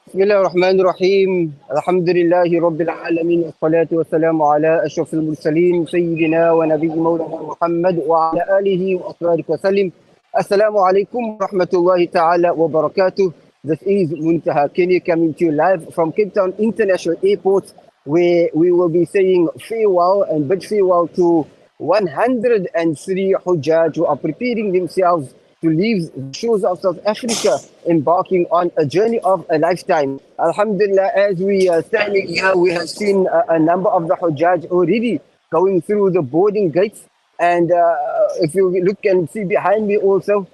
بسم الله الرحمن الرحيم الحمد لله رب العالمين والصلاة والسلام على أشرف المرسلين سيدنا ونبي مولانا محمد وعلى آله وأصحابه وسلم. Assalamu alaikum warahmatullahi ta'ala wa barakatuh. This is Muntaha Kenya coming to you live from Cape Town International Airport, where we will be saying farewell and bid farewell to 103 Hujaaj who are preparing themselves to leave the shores of South Africa, embarking on a journey of a lifetime. Alhamdulillah, as we are standing here, we have seen a number of the Hujaaj already going through the boarding gates. And if you look and see behind me also,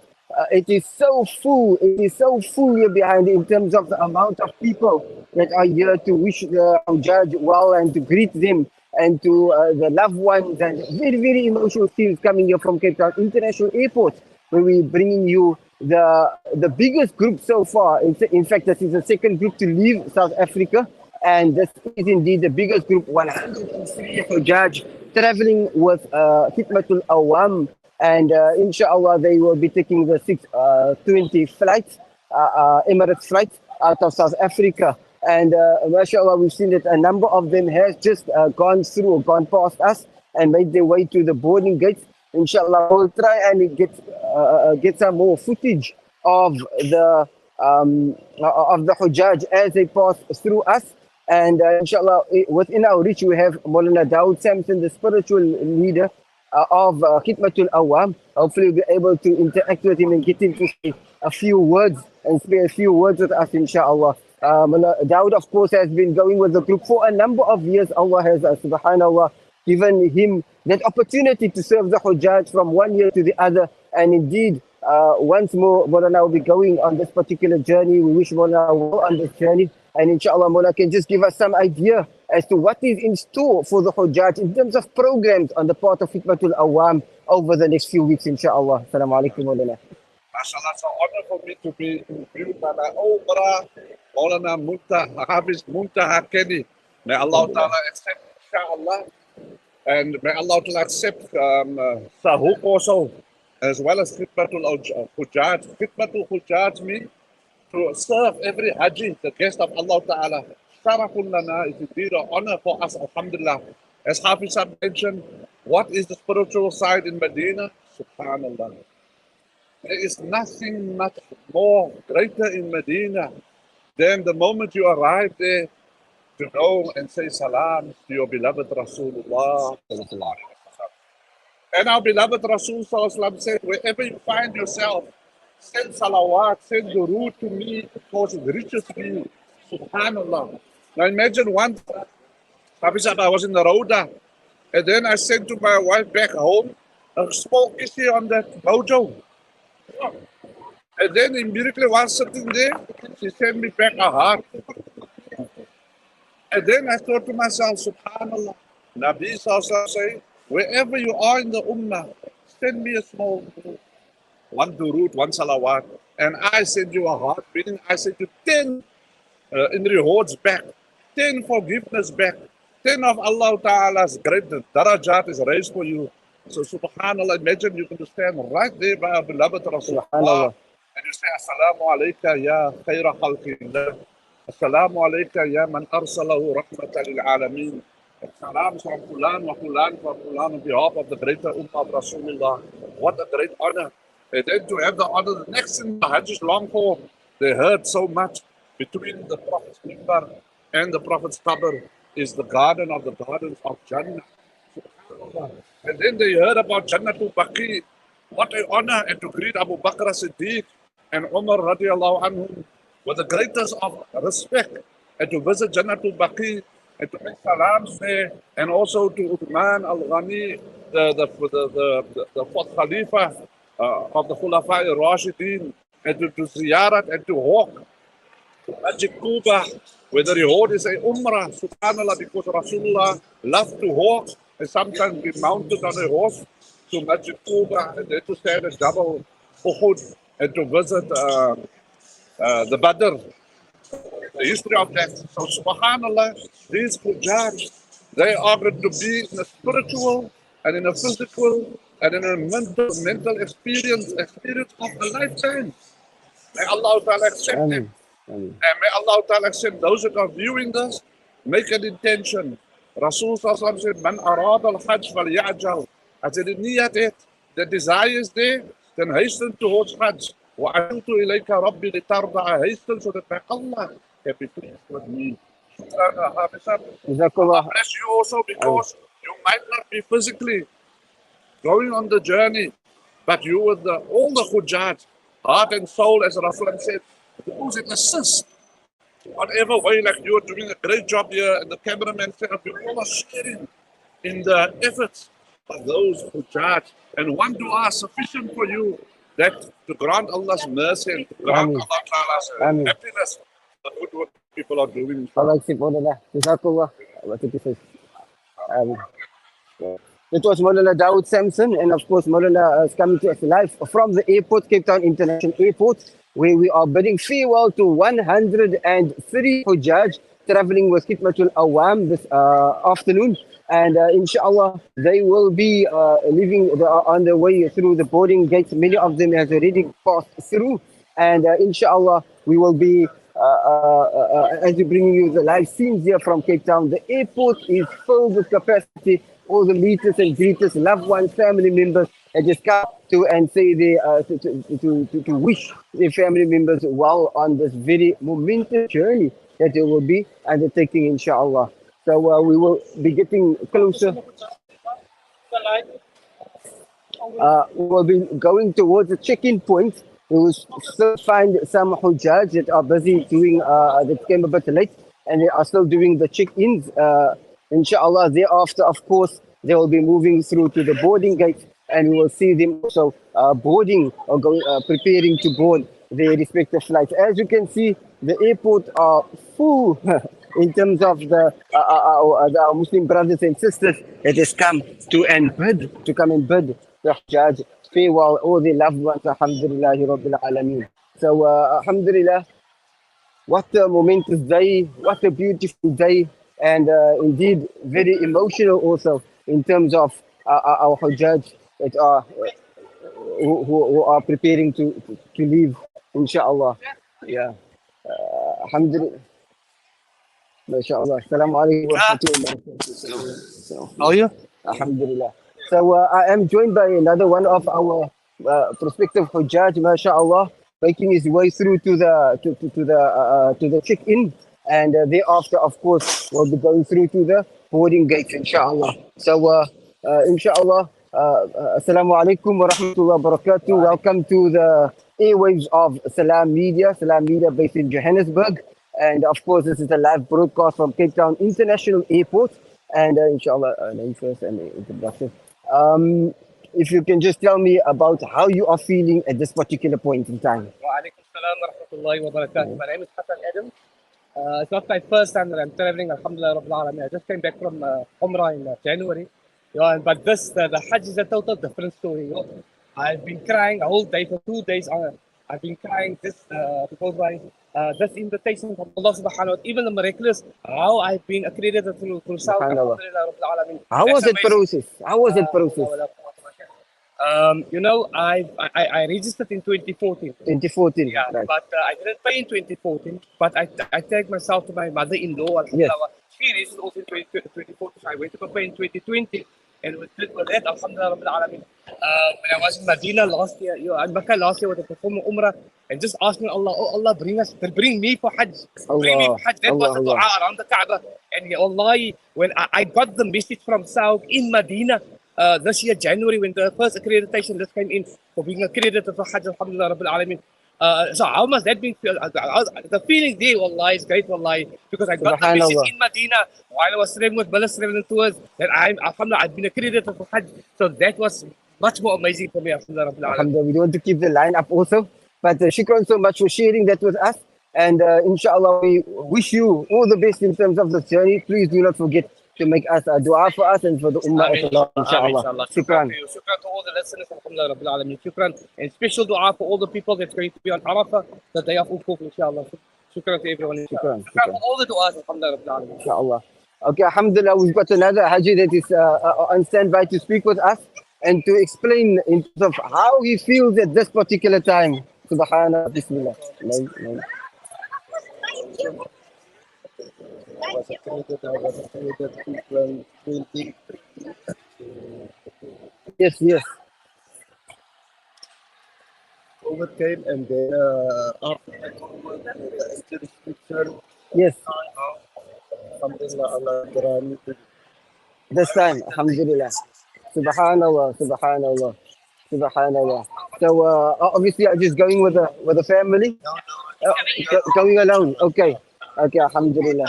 it is so full. It is so full here behind in terms of the amount of people that are here to wish the Hujjaj well and to greet them and to the loved ones, and very, very emotional scenes coming here from Cape Town International Airport, where we're bringing you the biggest group so far. In fact, this is the second group to leave South Africa, and this is indeed the biggest group, 103 Hujjaj traveling with Khidmatul Awam, and inshallah they will be taking the 620 flight, Emirates flight out of South Africa. And mashallah, we've seen that a number of them has just gone through or gone past us and made their way to the boarding gates. Inshallah, we'll try and get some more footage of the Hujjaj as they pass through us. And inshallah, within our reach, we have Maulana Dawood Samson, the spiritual leader of Khidmatul Awam. Hopefully, we'll be able to interact with him and get him to say a few words and spare a few words with us, inshallah. Dawood, of course, has been going with the group for a number of years. Allah has, subhanallah, given him that opportunity to serve the Hujjaj from one year to the other. And indeed, once more, Maulana will be going on this particular journey. We wish Maulana well on this journey. And inshallah, Maulana can just give us some idea as to what is in store for the Hujjaj in terms of programs on the part of Khidmatul Awam over the next few weeks, inshallah. Assalamu alaikum, Maulana. MashaAllah, it's an honor for me to be interviewed by my old brother, Maulana Hafiz Muntaha Kenya. May Allah Ta'ala accept, inshallah. And may Allah Ta'ala accept Sahuk also, as well as Khidmatul Hujjaj. Khidmatul Hujjaj means to serve every Haji, the guest of Allah Ta'ala. Sharafun lana is indeed an honor for us, alhamdulillah. As Hafiz mentioned, what is the spiritual side in Medina? Subhanallah. There is nothing much more greater in Medina than the moment you arrive there to go and say salam to your beloved Rasulullah. And our beloved Rasul said, wherever you find yourself, send salawat, send durood to me because it reaches me. Subhanallah. Now imagine once, I was in the Rhoda, and then I sent to my wife back home a small kissy on that mojo. And then immediately while sitting there, she sent me back a heart. And then I thought to myself, Subhanallah, Nabi Sallallahu saying, wherever you are in the Ummah, send me a small one durood, one salawat, and I send you a heart, meaning I send you 10 in rewards back, 10 forgiveness back, 10 of Allah Ta'ala's great darajat is raised for you. So subhanallah, imagine you can stand right there by our beloved Rasulullah and you say, Assalamu alayka ya khayra khalqillah. Assalamu alayka ya man arsalahu rahmatan lil alameen. Salam from Fulan wa Fulan wa Fulan on behalf of the greater Ummah of Rasulullah. What a great honor. And then to have the honor, the next thing the Hajjis long for, they heard so much between the Prophet's Mimbar and the Prophet's Qabr is the garden of the gardens of Jannah. And then they heard about Jannatul Baqi. What an honor, and to greet Abu Bakr as-Siddiq and Umar radiallahu anhum with the greatest of respect, and to visit Jannatul Baqi and to make salams there, and also to Uthman al-Ghani, the fourth Khalifa of the Khulafa al-Rashidin, and to ziyarat and to walk to Masjid Quba, where the reward is a Umrah, subhanallah, because Rasulullah loved to walk and sometimes be mounted on a horse to Masjid Quba, and then to stand at Jabal Uhud and to visit the Badr, the history of that. So subhanallah, these Hujjaj, they are going to be in a spiritual and in a physical and in a mental experience of a lifetime. May Allah Ta'ala accept them. Ameen. And may Allah Ta'ala accept those that are viewing this, make an intention. Rasul Sallallahu said, Man arad al-hajj wal ya'jal. As the niyat it, the desire is there, then hasten towards hajj. Wa ajiltu ilayka rabbi litarda. Hasten so that may Allah can be pleased with me. Shukran, Hafiz. Allah Jazakallah. bless you also because you might not be physically going on the journey, but you with all the Hujaaj, heart and soul, as Rasul said, those that assist. Whatever way, like you're doing a great job here, and the cameraman said, you all are sharing in the efforts of those who charge. And one dua is sufficient for you, that to grant Allah's mercy and to grant Ameen. Allah Ta'ala's Ameen. happiness, the good work people are doing. Allah accept all of that. Jazakallah. Allah take it. It was Maulana Dawood Samson, and of course Maulana is coming to us live from the airport, Cape Town International Airport, where we are bidding farewell to 103 Hujaaj traveling with Khidmatul Awam this afternoon. And inshallah, they will be leaving, they are on their way through the boarding gates. Many of them have already passed through. And inshallah, we will be, as we bring you the live scenes here from Cape Town. The airport is filled with capacity. All the meeters and greeters, loved ones, family members, and just come to and say they to wish their family members well on this very momentous journey that they will be undertaking, inshallah. So we will be getting closer. We will be going towards the check-in point. We will still find some Hujaaj that are busy doing, that came a bit late, and they are still doing the check-ins. Inshallah, thereafter, of course, they will be moving through to the boarding gate, and we will see them also boarding or preparing to board their respective flights. As you can see, the airport are full in terms of our Muslim brothers and sisters that has come to come and bid the Hujaaj farewell, all their loved ones. Alhamdulillah Rabbil Alameen. So, Alhamdulillah, what a momentous day, what a beautiful day. And indeed, very emotional also in terms of our Hujaaj that are who are preparing to leave, inshallah. Yeah. Alhamdulillah. MashaAllah. Assalamu alaikum wa rahmatullahi wa barakatuh. How are you? Alhamdulillah. So I am joined by another one of our prospective Hujaaj, MashaAllah, making his way through to the check-in. And thereafter, of course, we'll be going through to the boarding gates, inshallah. So, inshallah, assalamu alaikum wa rahmatullahi wa barakatuh. Welcome to the airwaves of Salam Media based in Johannesburg. And of course, this is a live broadcast from Cape Town International Airport. And inshallah, name first and introduction. If you can just tell me about how you are feeling at this particular point in time. Wa alaikum salam wa rahmatullahi wa barakatuh. My name is Hassan Adam. It's not my first time that I'm traveling, alhamdulillah Rabbil Alameen. I just came back from Umrah in January. But the Hajj is a total different story. I've been crying a whole day for 2 days. I've been crying this because this invitation from Allah subhanahu wa ta'ala, even the miraculous, how I've been accredited through Saudi. Subhanallah. Alhamdulillah Rabbil Alameen. How was That's it process? How was it process? I registered in 2014. 2014. Yeah, Right. but I didn't pay in 2014. But I tagged myself to my mother-in-law. Yes. She registered also in 2014. So I went to pay in 2020. And with that, alhamdulillah, Rabbil Alameen. When I was in Medina last year, in Makkah last year, with the performing Umrah, and just asking Allah, oh Allah, bring me for Hajj. Bring me for Hajj. That was the dua around the Kaaba. And Allah, when I got the message from Saud in Medina, this year, January, when the first accreditation just came in for being accredited for Hajj, alhamdulillah, Rabbil Alameen. So how must that be? The feeling there, wallahi, is great, wallahi, because I got the message in Medina while I was traveling with Billis Traveling Tours that alhamdulillah, I've been accredited for Hajj. So that was much more amazing for me, alhamdulillah, Rabbil Alameen. Alhamdulillah, we want to keep the line up also. But shukran so much for sharing that with us. And inshallah, we wish you all the best in terms of the journey. Please do not forget to make us a dua for us and for the ummah of Allah, inshallah. Shukran to all the listeners, alhamdulillah, Rabbil Alameen. Shukran. And special dua for all the people that's going to be on Arafah, the day of Ukuf, inshallah. Shukran to everyone, inshallah. Shukran for all the du'as, alhamdulillah, Rabbil Alameen. Inshallah. Okay, alhamdulillah, we've got another Haji that is on standby to speak with us and to explain in terms of how he feels at this particular time. Subhanallah, Bismillah. I was accredited 2020. Yes, yes. COVID came, and then after the COVID, the extra restriction, Yes. alhamdulillah, Allah granted. This time, alhamdulillah. Subhanallah, subhanallah, subhanallah. So obviously, I'm just going with the family. Going alone. Okay. Okay, alhamdulillah.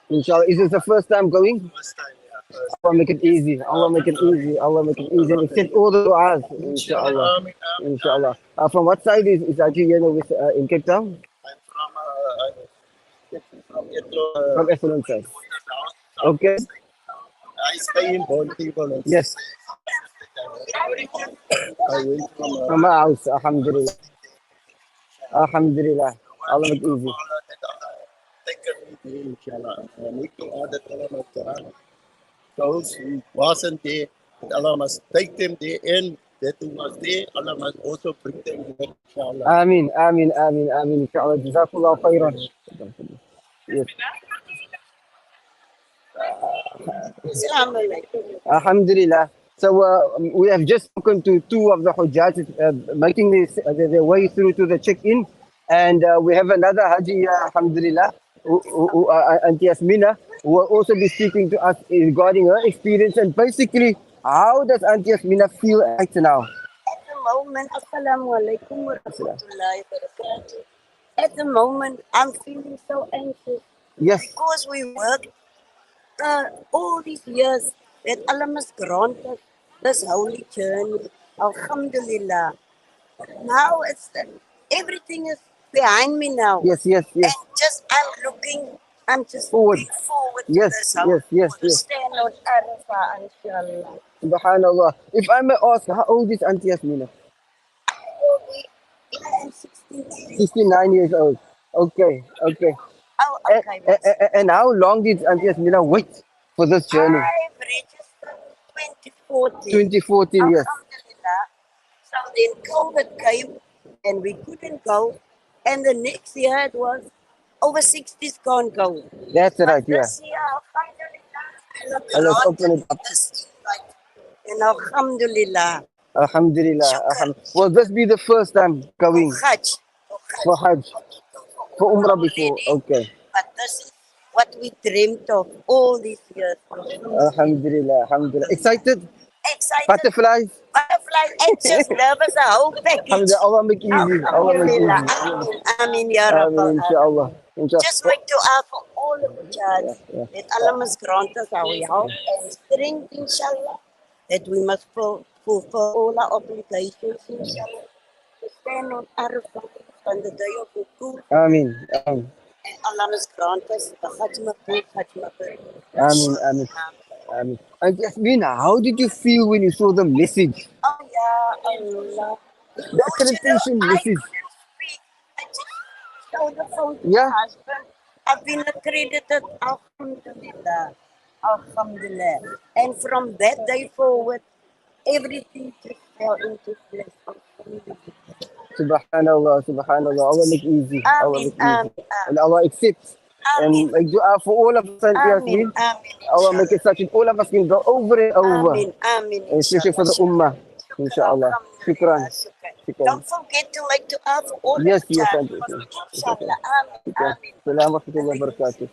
Inshallah. Is this the first time going? First time, yeah. First. Allah make it easy. Allah make it easy. Allah make it easy. And accept all the du'as. Inshallah. Amin, Inshallah. From what side is Aji with in Cape Town? I'm from Etro. From Excellent side. Okay. I stay in Baltimore. Yes. I went From my house. Alhamdulillah. Alhamdulillah. Allah make it easy. take a meeting, inshallah. Making all the Quran. Those who wasn't there, Allah must take them there, and that who was there, Allah must also bring them there, inshallah. Ameen, ameen, ameen, ameen. Inshallah. Jazakallah khairan. Yes. Alhamdulillah. So we have just spoken to two of the Hujaaj making their way through to the check-in, and we have another Haji, alhamdulillah, Auntie Yasmina, who will also be speaking to us regarding her experience and basically how does Auntie Yasmina feel right now? At the moment, Assalamu alaikum wa rahmatullahi wa barakatuh. At the moment, I'm feeling so anxious Yes, because we worked all these years that Allah must grant us this holy journey. Alhamdulillah. Now everything is behind me now. yes, yes, yes. And I'm just Forward. looking forward to Yes, this yes, yes, to yes. stand on Arafah, inshallah. Subhanallah. If I may ask, how old is Auntie Yasmina? I'm 16. 69 years old. Okay, okay. Oh, And, okay. and how long did Auntie Yasmina wait for this journey? I've registered 2014. 2014, yes. Alhamdulillah. So then COVID came and we couldn't go. And the next year it was over 60s can't go. That's But right, yeah. this year, alhamdulillah, And let's open it up. this invite. And alhamdulillah. Alhamdulillah. Will this be the first time going Hajj. for Hajj? For Umrah before? Okay. But this is what we dreamt of all these years. Alhamdulillah. Alhamdulillah. Excited? Excited, Butterflies? butterflies, anxious, nervous, a whole package. Alhamdulillah. Allah make easy. Allah make easy. Alhamdulillah. Amin, ya Amin, Rabbal inshallah. Just make dua for all of the judges. Yeah. That Allah must grant us our help and strength, inshallah. That we must fulfill all our obligations, inshallah. To stand on Arafah on the day of Wuquf. Amin. Amin. And Allah must grant us the Hajj Mabrur, Hajj Mabrur. Amin. Amin. Amin. And Yasmina, how did you feel when you saw the message? Oh, ya Allah. The accreditation I message. couldn't speak. I just showed the phone to Yeah. my husband. I've been accredited. Alhamdulillah. Alhamdulillah. And from that day forward, everything just fell into place. Alhamdulillah. Subhanallah, subhanallah. Allah make easy. Allah make Amin, easy. amin, And Allah accepts. And amin, make dua for all of us, Auntie amin, Yasmin. amin, Allah make it such that all of us can go over and over. amin, amin, And especially for the ummah. Inshallah. Shukran. Shukran. Don't forget to make dua for all Yes, of the yes, child. Auntie. Inshallah. Amin, amin. Assalamu warahmatullahi wabarakatuh.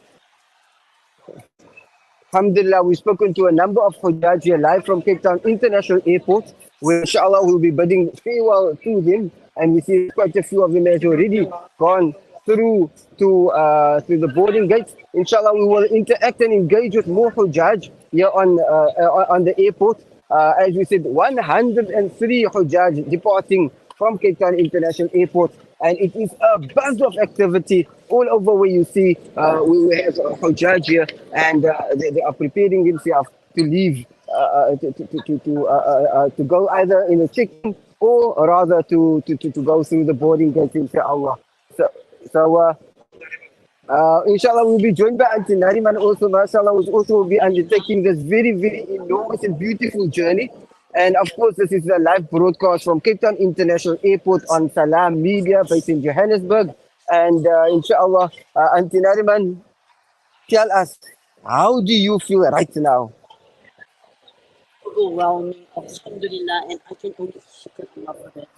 Alhamdulillah, we've spoken to a number of Hujaaj here live from Cape Town International Airport, where inshallah we'll be bidding farewell to them. And we see quite a few of them has already gone through to the boarding gates. Inshallah, we will interact and engage with more Hujaaj here on the airport. As we said, 103 Hujaaj departing from Cape Town International Airport. And it is a buzz of activity all over where you see we have Hujaaj here, and they are preparing themselves to leave to go either in a check-in or rather to go through the boarding gates, inshallah. So inshallah, we'll be joined by Auntie Nariman also, mashallah, which also will be undertaking this very, very enormous and beautiful journey. And of course, this is a live broadcast from Cape Town International Airport on Salam Media based in Johannesburg. And inshallah, Auntie Nariman, tell us, how do you feel right now? Overwhelming, alhamdulillah, and I can only shukr Allah for that.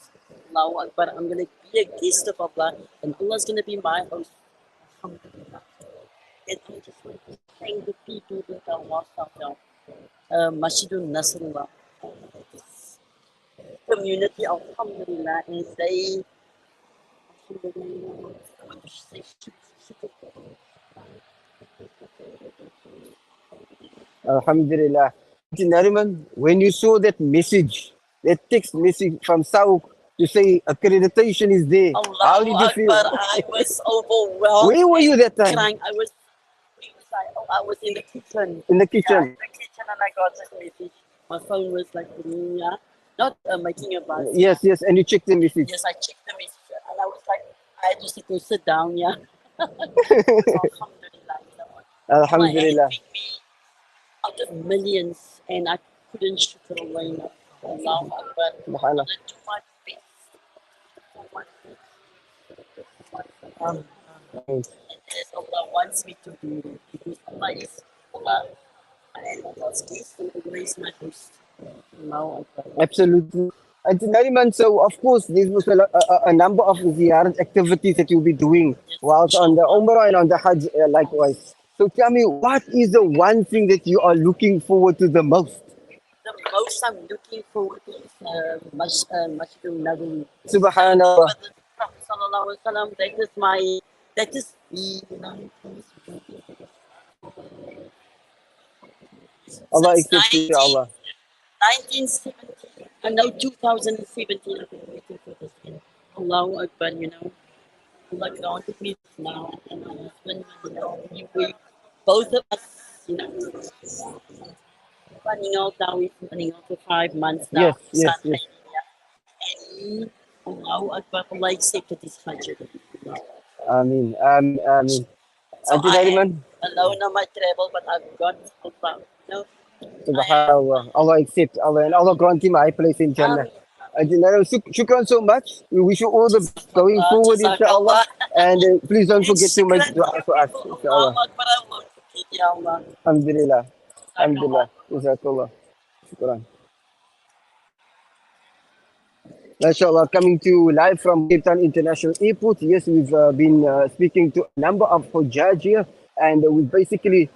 Allahu Akbar, I'm going to be a guest of Allah, and Allah's going to be my host. Alhamdulillah. And I just want to thank the people that are lost out there. Masjidul Nasrullah, this community, alhamdulillah, and they, alhamdulillah, I want to say shukr. Alhamdulillah. Auntie Nariman, when you saw that message, that text message from Sauk to say accreditation is there, how did Allahu you feel? Akbar, I was overwhelmed. Where were you that time? Crying. I was in the kitchen. In the Yeah, kitchen. in the kitchen, and I got this message. My phone was like, yeah, not making a buzz. Yes, yes, and you checked the message. Yes, I checked the message, and I was like, I just had to sit down, yeah. Alhamdulillah, you know what? My Alhamdulillah. hand picked me out of millions, and I couldn't shukr Allah enough. Allahu Akbar. I'm Subhanallah. gonna do my best. Do my best. And as Allah wants me to do it, because Allah is Allah, and Allah's gift and Allah is my host. Allahu Akbar. Absolutely. Auntie Nariman, so of course, there was a number of ziyarat activities that you'll be doing whilst on the Umrah and on the Hajj likewise. So tell me, what is the one thing that you are looking forward to the most? The most I'm looking forward to is Masjidul Nabawi. Subhanallah. But the Prophet Sallallahu Alaihi Wasallam, that is the Allah since accept you, inshallah. 1970, and now 2017, I've been waiting for this thing. Allahu Akbar, you know. Allah granted me this now, and my husband, you know, we both of us, you know, running out now, we've been running out for 5 months now. Yes, yes, yes. And Allahu Akbar, Allah accepted this Hajj. Ameen, ameen, ameen. So Auntie I am Nariman, alone on my travel, but I've got Allah. You know, Subhanallah. Allah accept, Allah, and Allah grant him a high place in Jannah. Auntie Nariman, shukran so much. We wish you all the best going forward, inshallah. And please don't forget to make dua for us, inshallah. Allahu Akbar, I won't forget, Ya Allah. Alhamdulillah. Alhamdulillah. Jazakallah. Shukran. MashaAllah, coming to you live from Cape Town International Airport. Yes, we've been speaking to a number of Hujaaj here, and we've basically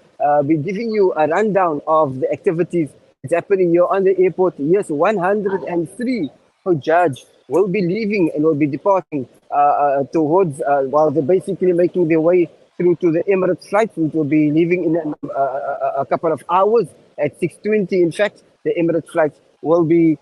been giving you a rundown of the activities that's happening here on the airport. Yes, 103 Hujaaj will be leaving and will be departing towards, while they're basically making their way through to the Emirates flight, which will be leaving in a couple of hours at 6:20. In fact, the Emirates flight will be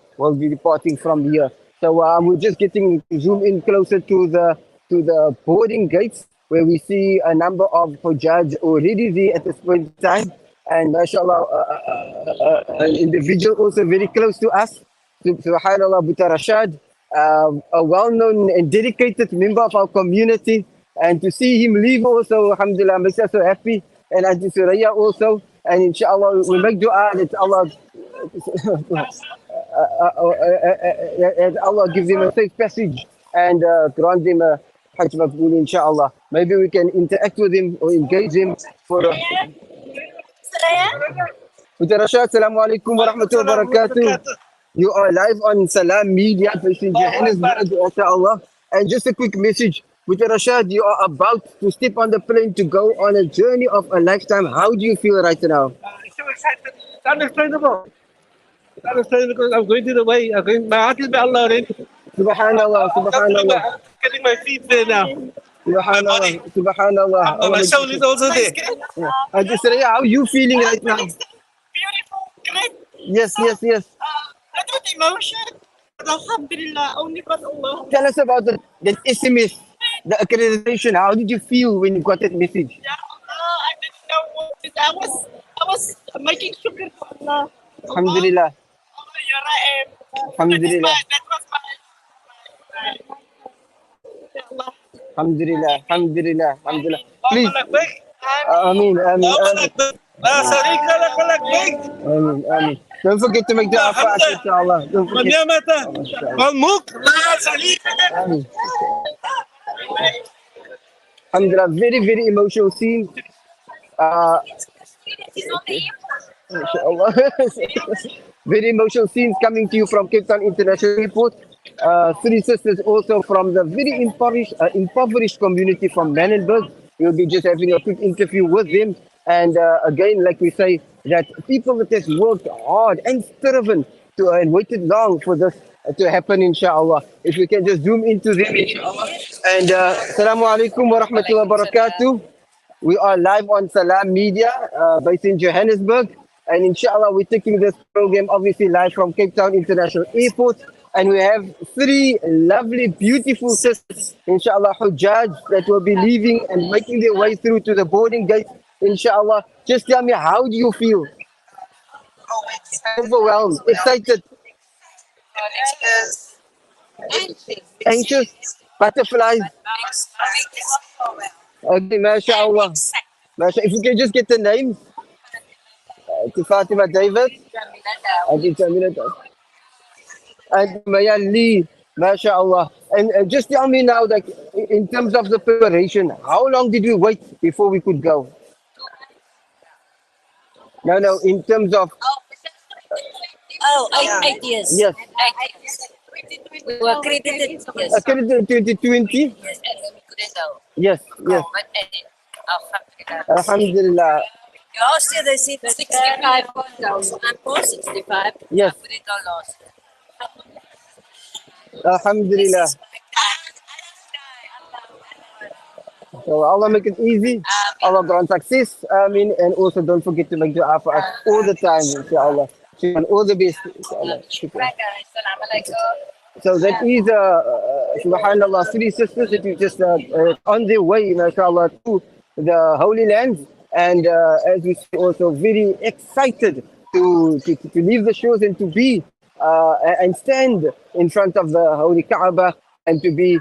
departing from here. So we're just getting to zoom in closer to the boarding gates, where we see a number of Hujaaj already there at this point in time. And mashallah, an individual also very close to us, Subhanallah, Buta Rashad, a well-known and dedicated member of our community. And to see him leave also, alhamdulillah, makes us so happy. And Auntie Suraya also. And inshallah, we make dua that Allah and Allah gives him a safe passage and grant him a Hajj Maqbool, inshallah. Maybe we can interact with him or engage him for a... Mr. Rashad, Assalamu alaikum wa rahmatullahi wa barakatuh. You are live on Salam Media based in Johannesburg, inshallah. And just a quick message. Mr. Rashad, you are about to step on the plane to go on a journey of a lifetime. How do you feel right now? So excited. It's unexplainable. It's unexplainable because I'm going to the way. My heart is by Allah already. Subhanallah, subhanallah. I'm getting my feet there now. Subhanallah, subhanallah. My soul is also there. Yeah. Just say, how are you feeling right now? Beautiful, great. Yes, yes, yes. I got emotion. But Alhamdulillah, only got Allah. Tell us about that SMS, the accreditation. How did you feel when you got that message? Ya Allah, I didn't know what to do. I was making shukr for Allah. Alhamdulillah. Allah, here I am. Alhamdulillah. That was my Ya Allah. Alhamdulillah, alhamdulillah, alhamdulillah. Please. Allah Akbar. Ameen, ameen, Allah ameen. Akbar. La sharika lak wa lak bik. Ameen, ameen. Don't forget to make dua for us, inshallah. Don't Wa forget. ni'mata. Wal mulk la sharika lak. Ameen. Alhamdulillah, very, very emotional scene. Uh, Inshallah. Very emotional scenes coming to you from Cape Town International Airport. Three sisters also from the very impoverished community from Manenberg. We'll be just having a quick interview with them. And again, like we say, that people that has worked hard and striven to and waited long for this to happen, inshallah. If we can just zoom into them, inshallah. And Assalamu alaikum wa rahmatullahi wa barakatuh. We are live on Salam Media, based in Johannesburg. And inshallah, we're taking this program obviously live from Cape Town International Airport. And we have three lovely, beautiful sisters, inshallah, Hujaaj, that will be leaving and making their way through to the boarding gate, inshallah. Just tell me, how do you feel? Overwhelmed, excited, anxious, butterflies. Okay, mashallah. If you can just get the names. To Fatima David, and to Jamila and Maya Lee, mashallah. And just tell me now, like in terms of the preparation, how long did we wait before we could go? No, in terms of Oh, 8 years. yes, 8 years. We were credited, yes. accredited 2020. Yes, and we couldn't go. Yes, yes. But Alhamdulillah. Alhamdulillah. Last year they said 65. So I'm for 65. Yes. I put it on last year. Alhamdulillah. So Allah make it easy. Allah grant success. Ameen. And also don't forget to make dua for us all the time, inshallah. And all the best, inshallah. Shukran. So that is, subhanallah, three sisters that you just on their way, mashallah, to the Holy Lands. And as we see, also very excited to leave the shores and to be and stand in front of the Holy Kaaba and to be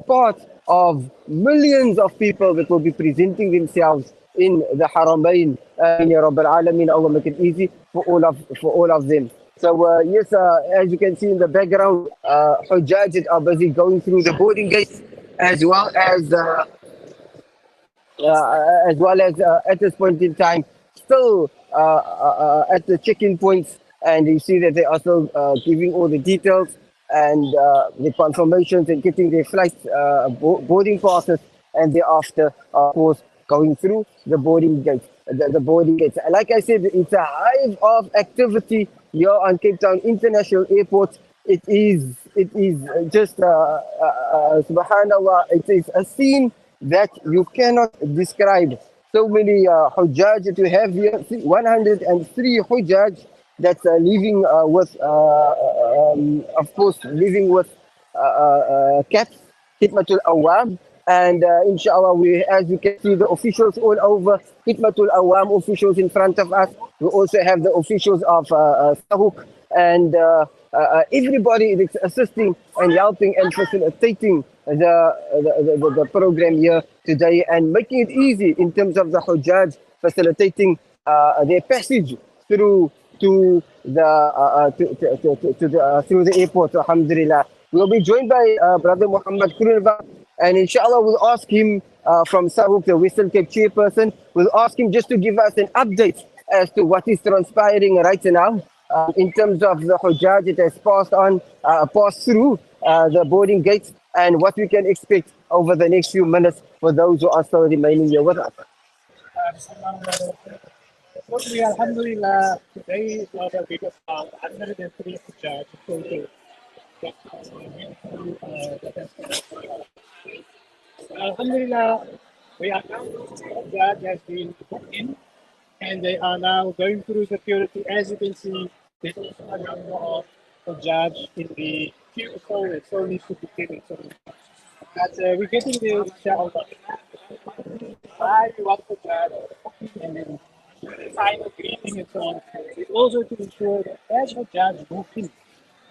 part of millions of people that will be presenting themselves in the Haramain. Ya Rabbil Alameen, Allah make it easy for all of them. So yes, as you can see in the background, Hujaaj are busy going through the boarding gates, as well as at this point in time, still at the check-in points, and you see that they are still giving all the details and the confirmations and getting their flight boarding passes, and thereafter, of course, going through the boarding gates. The boarding gates. Like I said, it's a hive of activity here on Cape Town International Airport. It is just subhanallah. It is a scene that you cannot describe. So many Hujaaj that you have here. 103 Hujaaj that's leaving with, of course, leaving with caps, Khidmatul Awam. And inshallah, as you can see, the officials all over, Khidmatul Awam officials in front of us. We also have the officials of Sahuk, and everybody is assisting and helping and facilitating the program here today and making it easy in terms of the Hujaaj, facilitating their passage through to the through the airport. Alhamdulillah. We'll be joined by Brother Muhammad Kurunva, and inshallah we'll ask him from Sahuk, the Western Cape chairperson, we'll ask him just to give us an update as to what is transpiring right now in terms of the Hujaaj that has passed through the boarding gates, and what we can expect over the next few minutes for those who are still remaining here with us. Alhamdulillah, today is our biggest 103 Hujaaj total. Alhamdulillah, we are now, Hujaaj has been booked in, and they are now going through security. As you can see, there's also a number of Hujaaj in the queue, so it still needs to be taken. But we're getting there, inshallah. One Hujaaj, and then final greeting and so on. It's also to ensure that as Hujaaj move in,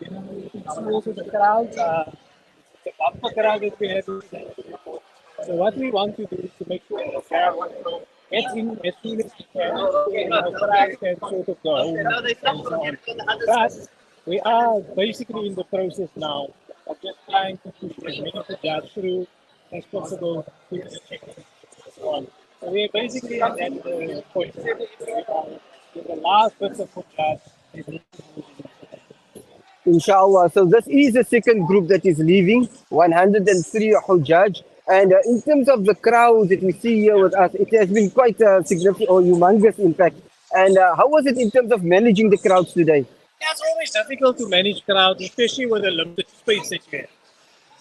you know, you can see also the crowds, the bumper crowd that we have. So what we want to do is to make sure that everyone gets in as soon as we can, and crowds can sort of go home and so on. But we are basically in the process now of just trying to push as many Hujaaj through as possible to achieve so on. So we're basically at that point. The last bits of Hujaaj is Inshallah. So this is the second group that is leaving, 103 Hujjaj. And in terms of the crowd that we see here with us, it has been quite significant or humongous, in fact. And how was it in terms of managing the crowds today? Yeah, it's always difficult to manage crowds, especially with a limited space that you have.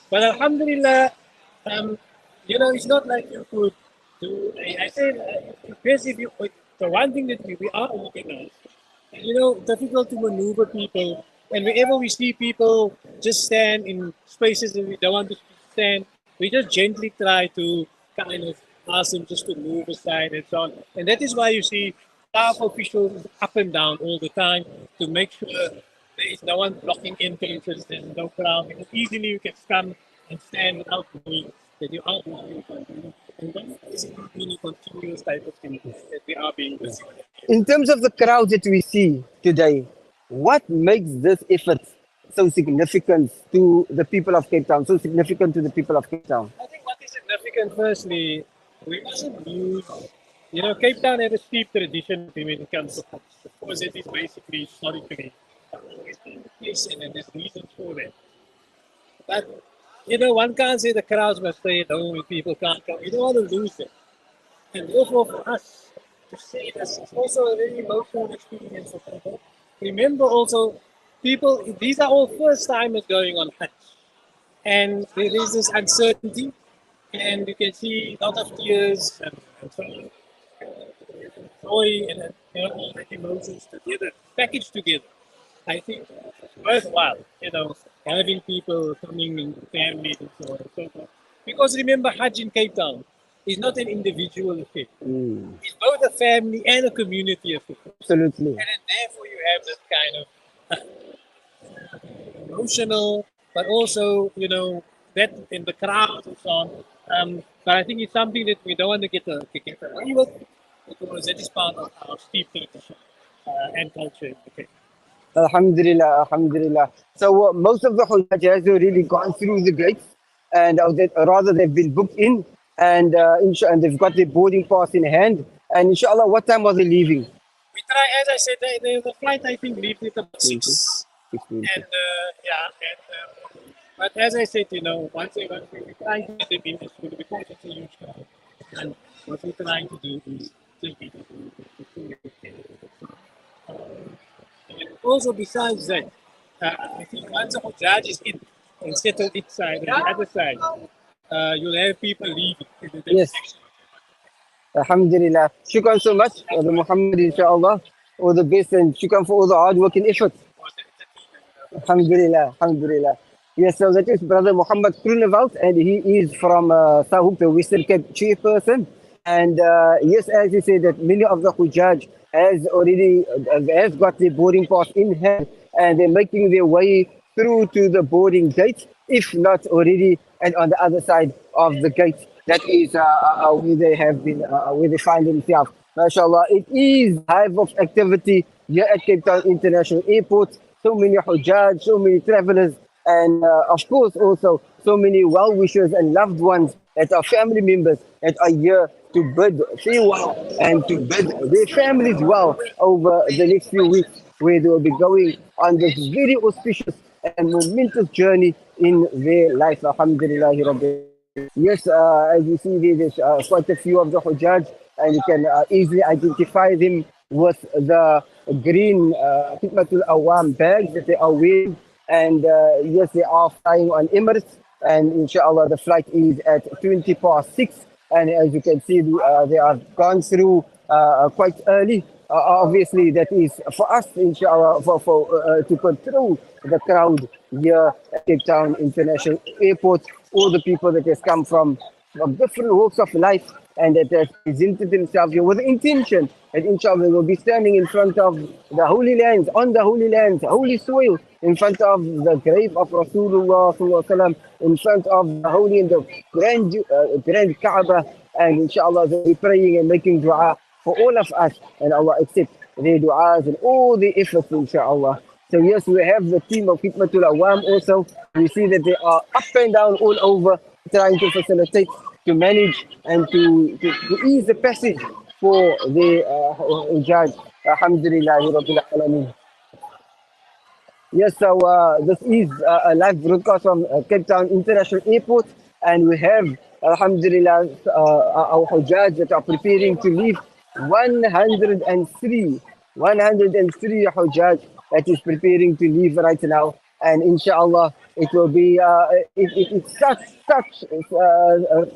But Alhamdulillah, it's not like you could do. I said, basically, the one thing that we are organized, difficult to maneuver people. And whenever we see people just stand in spaces that we don't want to stand, we just gently try to kind of ask them just to move aside and so on. And that is why you see staff officials up and down all the time to make sure there is no one blocking entrances, there's no crowd, because easily you can come and stand without knowing that you are blocking something. And that is really continuous type of thing that we are being busy with. In terms of the crowd that we see today, what makes this effort so significant to the people of Cape Town, so significant to the people of Cape Town? I think what is significant, firstly, we mustn't lose. Cape Town has a steep tradition when it comes to Hajj. Of course, it is basically historically always been the case, and there's reasons for that. But, one can't say the crowds must stay at home and people can't come. You don't want to lose them. And therefore, for us to say this, it's also a very emotional experience for people. Remember also, people, these are all first timers going on Hajj. And there is this uncertainty, and you can see a lot of tears and so on, joy and all the emotions together, packaged together. I think it's worthwhile, having people coming in families and so on and so forth. Because remember, Hajj in Cape Town is not an individual affair. It's both a family and a community affair. Absolutely. And then therefore you have this kind of emotional, but also, that in the crowd and so on. But I think it's something that we don't want to get away with, because that is part of our steep tradition and culture. Okay. Alhamdulillah, Alhamdulillah. So most of the Hujjaj has already gone through the gates, and rather they've been booked in, and and they've got their boarding pass in hand. And inshallah, what time are they leaving? We try, as I said, the flight I think leaves at about 6. 6:20. And but as I said, once we try to get them in as soon because it's a huge crowd. And what we're trying to do is just be and also besides that, I think once the Hujaaj is in and settled inside and the other side, you'll have people leaving. Yes. Alhamdulillah. Shukran so much, Brother Muhammad, inshallah. All the best, and shukran for all the hard work and effort. Alhamdulillah, Alhamdulillah. Yes, so that is Brother Muhammad Krunewald, and he is from Sahuk, the Western Cape chairperson. And yes, as you said, that many of the Hujjaj has got their boarding pass in hand, and they're making their way through to the boarding gate, if not already, and on the other side of the gate, that is where they have been, where they find themselves. MashaAllah, it is hive of activity here at Cape Town International Airport. So many Hujjaj, so many travelers, and of course also so many well-wishers and loved ones that are family members that are here to bid farewell and to bid their families well over the next few weeks, where they will be going on this very auspicious and momentous journey in their life. Alhamdulillah. Yes, as you see, there's quite a few of the Hujjaj, and you can easily identify them with the green Khidmatul Awam bags that they are wearing. And yes, they are flying on Emirates, and inshallah the flight is at 6:20. And as you can see, they have gone through quite early. Obviously, that is for us, inshallah, to control the crowd here at Cape Town International Airport. All the people that has come from different walks of life, and that has presented themselves here with the intention that inshallah they will be standing in front of the holy lands, on the holy lands, holy soil, in front of the grave of Rasulullah sallallahu alaihi wasallam, in front of the holy and the grand Kaaba, and inshallah they'll be praying and making dua for all of us, and Allah accept their du'as and all the efforts, inshallah. So yes, we have the team of Khidmatul Awam also. We see that they are up and down all over trying to facilitate, to manage, and to ease the passage for the Hujaaj. Alhamdulillah, Rabbil Alameen. Yes, so this is a live broadcast from Cape Town International Airport, and we have, Alhamdulillah, our Hujjaj that are preparing to leave 103, 103 Hujjaj that is preparing to leave right now, and inshallah, it will be, it's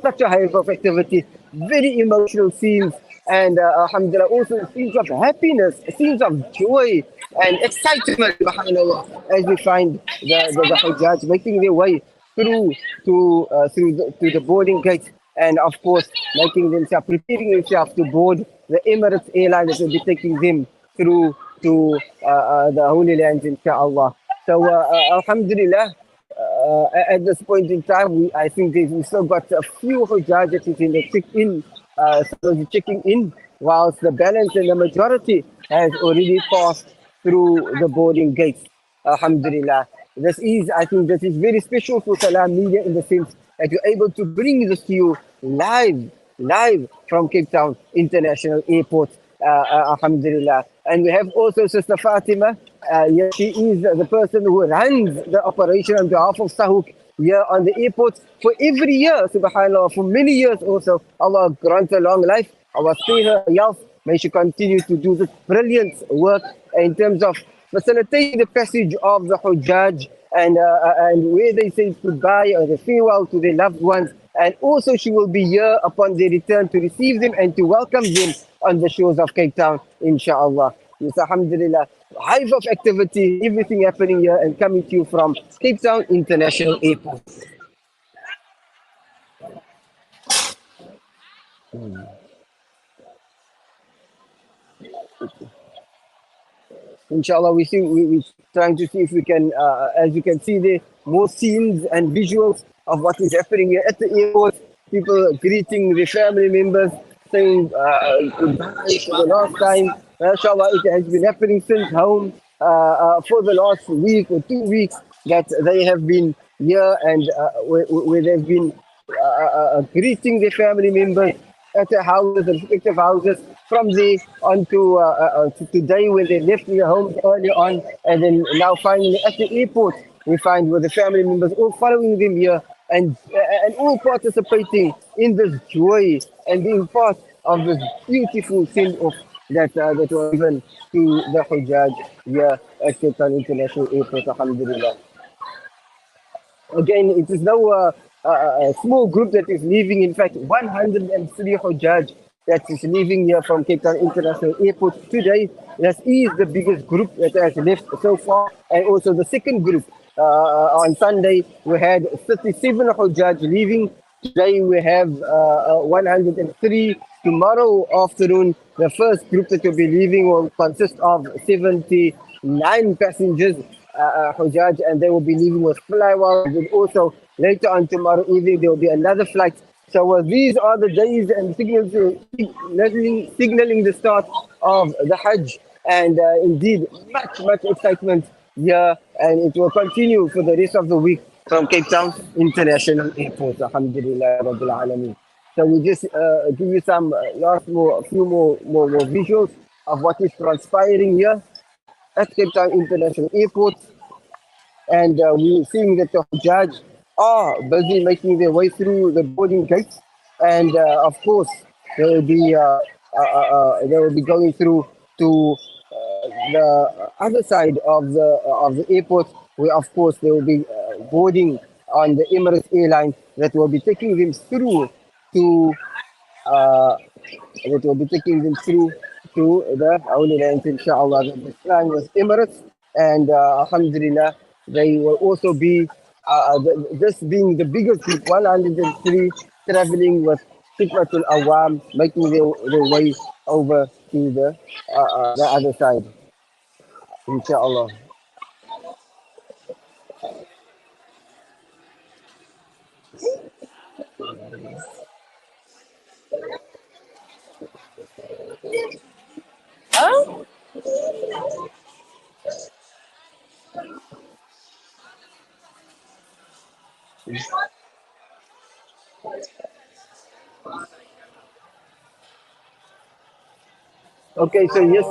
such a hype of activity, very emotional scenes, and alhamdulillah, also scenes of happiness, scenes of joy and excitement, subhanallah, as we find the Hujjaj making their way through to the boarding gate, and of course making themselves, preparing themselves to board the Emirates airline that will be taking them through to the Holy Lands, inshallah. So alhamdulillah, at this point in time, I think we still got a few Hujjaj that is in the check-in, supposed to checking in, whilst the balance and the majority has already passed through the boarding gates. Alhamdulillah. I think, this is very special for Salam Media in the sense that you're able to bring this to you live from Cape Town International Airport. Alhamdulillah. And we have also Sister Fatima. Yeah, she is the person who runs the operation on behalf of Sahuk here on the airport for every year, subhanAllah, for many years also. Allah grant her long life. Allah spare her health. May she continue to do this brilliant work in terms of facilitating the passage of the Hujjaj, and where they say goodbye or the farewell to their loved ones. And also she will be here upon their return to receive them and to welcome them on the shores of Cape Town, inshallah. Yes, alhamdulillah. Hive of activity, everything happening here and coming to you from Cape Town International Airport. Inshallah, we're trying to see if we can, as you can see there, more scenes and visuals of what is happening here at the airport. People greeting their family members, saying goodbye for the last time. Inshallah, it has been happening since home for the last week or 2 weeks that they have been here, and where they've been greeting their family members at their houses, respective houses, from there on to today when they left their homes earlier on, and then now finally at the airport, we find with the family members all following them here, and all participating in this joy and being part of this beautiful send-off that was given to the Hujjaj here at Cape Town International Airport, alhamdulillah. Again, it is now a small group that is leaving. In fact, 103 Hujjaj that is leaving here from Cape Town International Airport today. That is the biggest group that has left so far, and also the second group. On Sunday, we had 37 Hujjaj leaving. Today, we have 103. Tomorrow afternoon, the first group that will be leaving will consist of 79 passengers. Hujjaj, and they will be leaving with flywell. And also later on tomorrow evening there will be another flight. So these are the days and signaling the start of the Hajj, and indeed much excitement here, and it will continue for the rest of the week from Cape Town International Airport. Alhamdulillah Rabbil Alameen. So we just give you some few more visuals of what is transpiring here at Cape Town International Airport, and we're seeing that the Hujjaj are busy making their way through the boarding gates, and of course they will be going through to the other side of the airport, where of course they will be boarding on the Emirates airline that will be taking them through to the Holy Lands, inshallah. The flying was Emirates, and alhamdulillah, they will also be, this being the biggest group, 103, traveling with Sitratul Awam, making their way over to the other side, inshallah. Okay, so yes,